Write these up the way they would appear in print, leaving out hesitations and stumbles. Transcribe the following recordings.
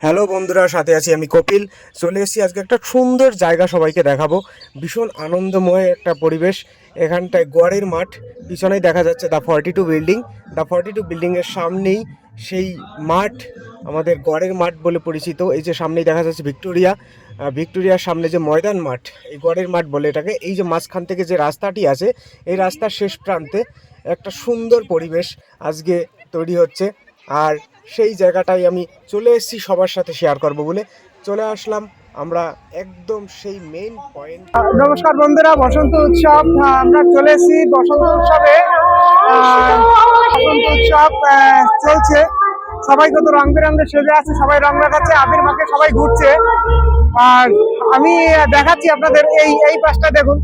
Hello বন্ধুরা, সাথে আছি আমি কপিল। চলে এসেছি আজকে একটা সুন্দর জায়গা সবাইকে দেখাবো। ভীষণ আনন্দময় একটা পরিবেশ। এখানটায় গড়ের মাঠ, পিছনেই দেখা যাচ্ছে দ্য 42 বিল্ডিং। দ্য 42 বিল্ডিংয়ের সামনেই সেই মাঠ, আমাদের গড়ের মাঠ বলে পরিচিত। এই যে সামনেই দেখা যাচ্ছে ভিক্টোরিয়ার সামনে যে ময়দান মাঠ, এই গড়ের মাঠ বলে এটাকে। এই যে মাঝখান থেকে যে রাস্তাটি আছে, এই রাস্তার শেষ প্রান্তে একটা সুন্দর পরিবেশ আজকে তৈরি হচ্ছে। আর সেই জায়গাটাই আমি চলে এসেছি সবার সাথে শেয়ার করব বলে চলে আসলাম আমরা একদম সেই মেইন পয়েন্ট। নমস্কার বন্ধুরা, বসন্ত উৎসব আমরা চলে এসেছি। বসন্ত উৎসবে চলছে, সবাই কত রং বেরঙের সেজে আছে, সবাই রং দেখাচ্ছে, আবির মাকে সবাই ঘুরছে। আর আমি দেখাচ্ছি আপনাদের এই পাশটা দেখুন,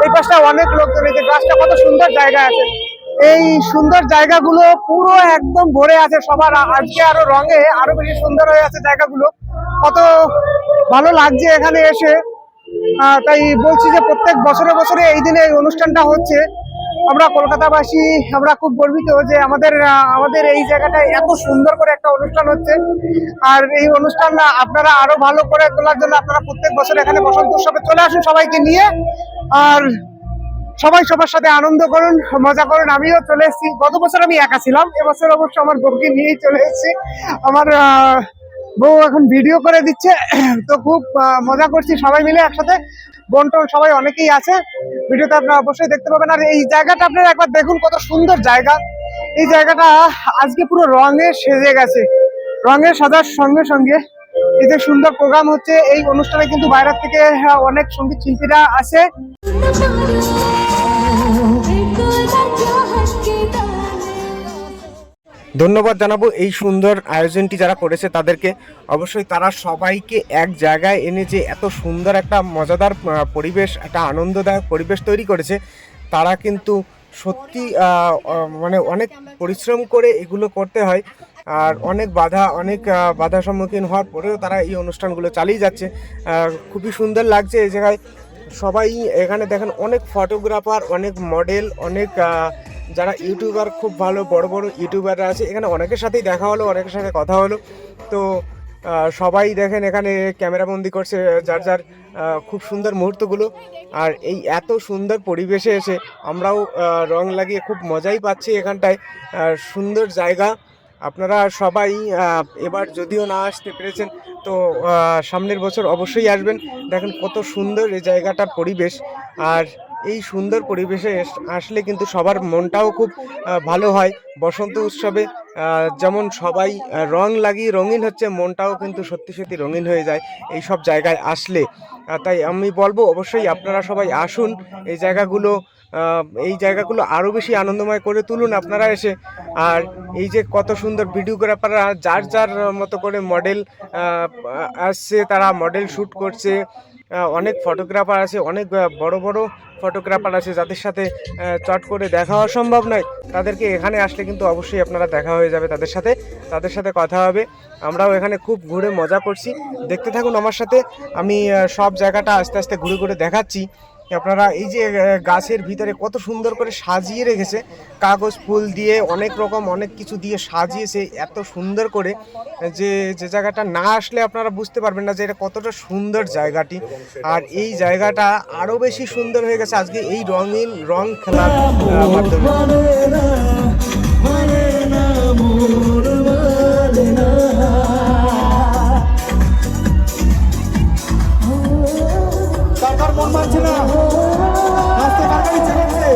এই পাশটা অনেক লোকজন, এই যে গাছটা কত সুন্দর জায়গা আছে, এই সুন্দর জায়গাগুলো পুরো একদম ভরে আছে সবার। আজকে আরো রঙে আরো বেশি সুন্দর হয়ে আছে জায়গাগুলো, কত ভালো লাগছে এখানে এসে। তাই বলছি যে প্রত্যেক বছরে বছরে এই দিনে এই অনুষ্ঠানটা হচ্ছে। আমরা কলকাতাবাসী, আমরা খুব গর্বিত যে আমাদের এই জায়গাটায় এত সুন্দর করে একটা অনুষ্ঠান হচ্ছে। আর এই অনুষ্ঠান আপনারা আরো ভালো করে তোলার জন্য আপনারা প্রত্যেক বছর এখানে বসন্ত উৎসবে চলে আসুন সবাইকে নিয়ে, আর সবাই সবার সাথে আনন্দ করুন, মজা করুন। আমিও চলে এসেছি, গত বছর আমি একা ছিলাম, এবছর অবশ্য আমার বউকে নিয়েই চলে এসেছি। আমার বউ এখন ভিডিও করে দিচ্ছে, তো খুব মজা করছি সবাই মিলে একসাথে। বোন টোন সবাই অনেকেই আছে, ভিডিওতে আপনারা অবশ্যই দেখতে পাবেন। আর এই জায়গাটা আপনারা একবার দেখুন, কত সুন্দর জায়গা। এই জায়গাটা আজকে পুরো রঙে সেজে গেছে, রঙে সাজার সঙ্গে সঙ্গে এই যে সুন্দর প্রোগ্রাম হচ্ছে। এই অনুষ্ঠানে কিন্তু বাইরের থেকে অনেক সঙ্গীত শিল্পীরা আসে। ধন্যবাদ জানাবো এই সুন্দর আয়োজনটি যারা করেছে তাদেরকে। অবশ্যই তারা সবাইকে এক জায়গায় এনে যে এত সুন্দর একটা মজাদার পরিবেশ, একটা আনন্দদায়ক পরিবেশ তৈরি করেছে, তারা কিন্তু সত্যি মানে অনেক পরিশ্রম করে এগুলো করতে হয়। আর অনেক বাধার সম্মুখীন হওয়ার পরেও তারা এই অনুষ্ঠানগুলো চালিয়ে যাচ্ছে। খুবই সুন্দর লাগছে এই জায়গায়। সবাই এখানে দেখেন, অনেক ফটোগ্রাফার, অনেক মডেল, অনেক যারা ইউটিউবার, খুব ভালো বড় বড় ইউটিউবাররা আছে এখানে। অনেকের সাথেই দেখা হলো, অনেকের সাথে কথা হলো। তো সবাই দেখেন এখানে ক্যামেরাবন্দি করছে যার যার খুব সুন্দর মুহূর্তগুলো। আর এই এত সুন্দর পরিবেশে এসে আমরাও রং লাগিয়ে খুব মজাই পাচ্ছি এখানটায়। সুন্দর জায়গা। আপনারা সবাই এবার যদিও না আসতে পেরেছেন, তো সামনের বছর অবশ্যই আসবেন। দেখেন কত সুন্দর এই জায়গাটার পরিবেশ। আর এই সুন্দর পরিবেশে আসলে কিন্তু সবার মনটাও খুব ভালো হয়। বসন্ত উৎসবে যেমন সবাই রং লাগিয়ে রঙিন হচ্ছে, মনটাও কিন্তু সত্যি সত্যি রঙিন হয়ে যায় এই সব জায়গায় আসলে। তাই আমি বলবো অবশ্যই আপনারা সবাই আসুন এই জায়গাগুলো আরও বেশি আনন্দময় করে তুলুন আপনারা এসে। আর এই যে কত সুন্দর ভিডিওগ্রাফাররা যার যার মতো করে মডেল আসছে, তারা মডেল শ্যুট করছে। অনেক ফটোগ্রাফার আছে, অনেক বড় বড় ফটোগ্রাফার আছে যাদের সাথে চট করে দেখা হওয়া সম্ভব নয়। তাদেরকে এখানে আসলে কিন্তু অবশ্যই আপনারা দেখা হয়ে যাবে তাদের সাথে কথা হবে। আমরাও এখানে খুব ঘুরে মজা করছি, দেখতে থাকুন আমার সাথে। আমি সব জায়গাটা আস্তে আস্তে ঘুরে ঘুরে দেখাচ্ছি আপনারা। এই যে গাছের ভিতরে কত সুন্দর করে সাজিয়ে রেখেছে, কাগজ ফুল দিয়ে অনেক রকম অনেক কিছু দিয়ে সাজিয়েছে এত সুন্দর করে, যে জায়গাটা না আসলে আপনারা বুঝতে পারবেন না যে এটা কতটা সুন্দর জায়গাটি। আর এই জায়গাটা আরও বেশি সুন্দর হয়ে গেছে আজকে এই রঙিন রং খেলার মাধ্যমে। মন মানছে না, রাস্তা কাকা ইচ্ছে করছে।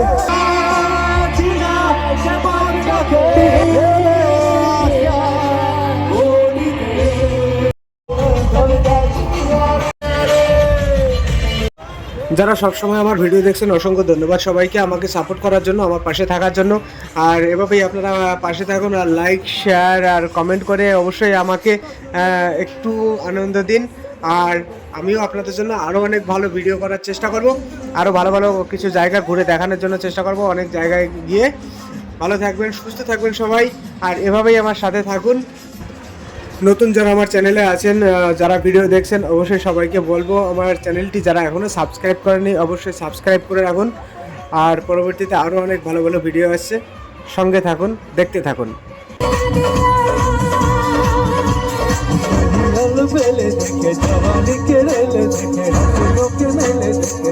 যারা সবসময় আমার ভিডিও দেখছেন, অসংখ্য ধন্যবাদ সবাইকে আমাকে সাপোর্ট করার জন্য, আমার পাশে থাকার জন্য। আর এভাবেই আপনারা পাশে থাকুন, আর লাইক শেয়ার আর কমেন্ট করে অবশ্যই আমাকে একটু আনন্দ দিন। আর আমিও আপনাদের জন্য আরও অনেক ভালো ভিডিও করার চেষ্টা করব, আরও ভালো ভালো কিছু জায়গা ঘুরে দেখানোর জন্য চেষ্টা করব, অনেক জায়গায় গিয়ে। ভালো থাকবেন, সুস্থ থাকবেন সবাই, আর এভাবেই আমার সাথে থাকুন। নতুন যারা আমার চ্যানেলে আছেন, যারা ভিডিও দেখছেন, অবশ্যই সবাইকে বলবো আমার চ্যানেলটি যারা এখনও সাবস্ক্রাইব করেনি অবশ্যই সাবস্ক্রাইব করে রাখুন। আর পরবর্তীতে আরও অনেক ভালো ভালো ভিডিও আসছে, সঙ্গে থাকুন, দেখতে থাকুন। मेले देखे जवानी के रेले देखे हंसों के मेले देखे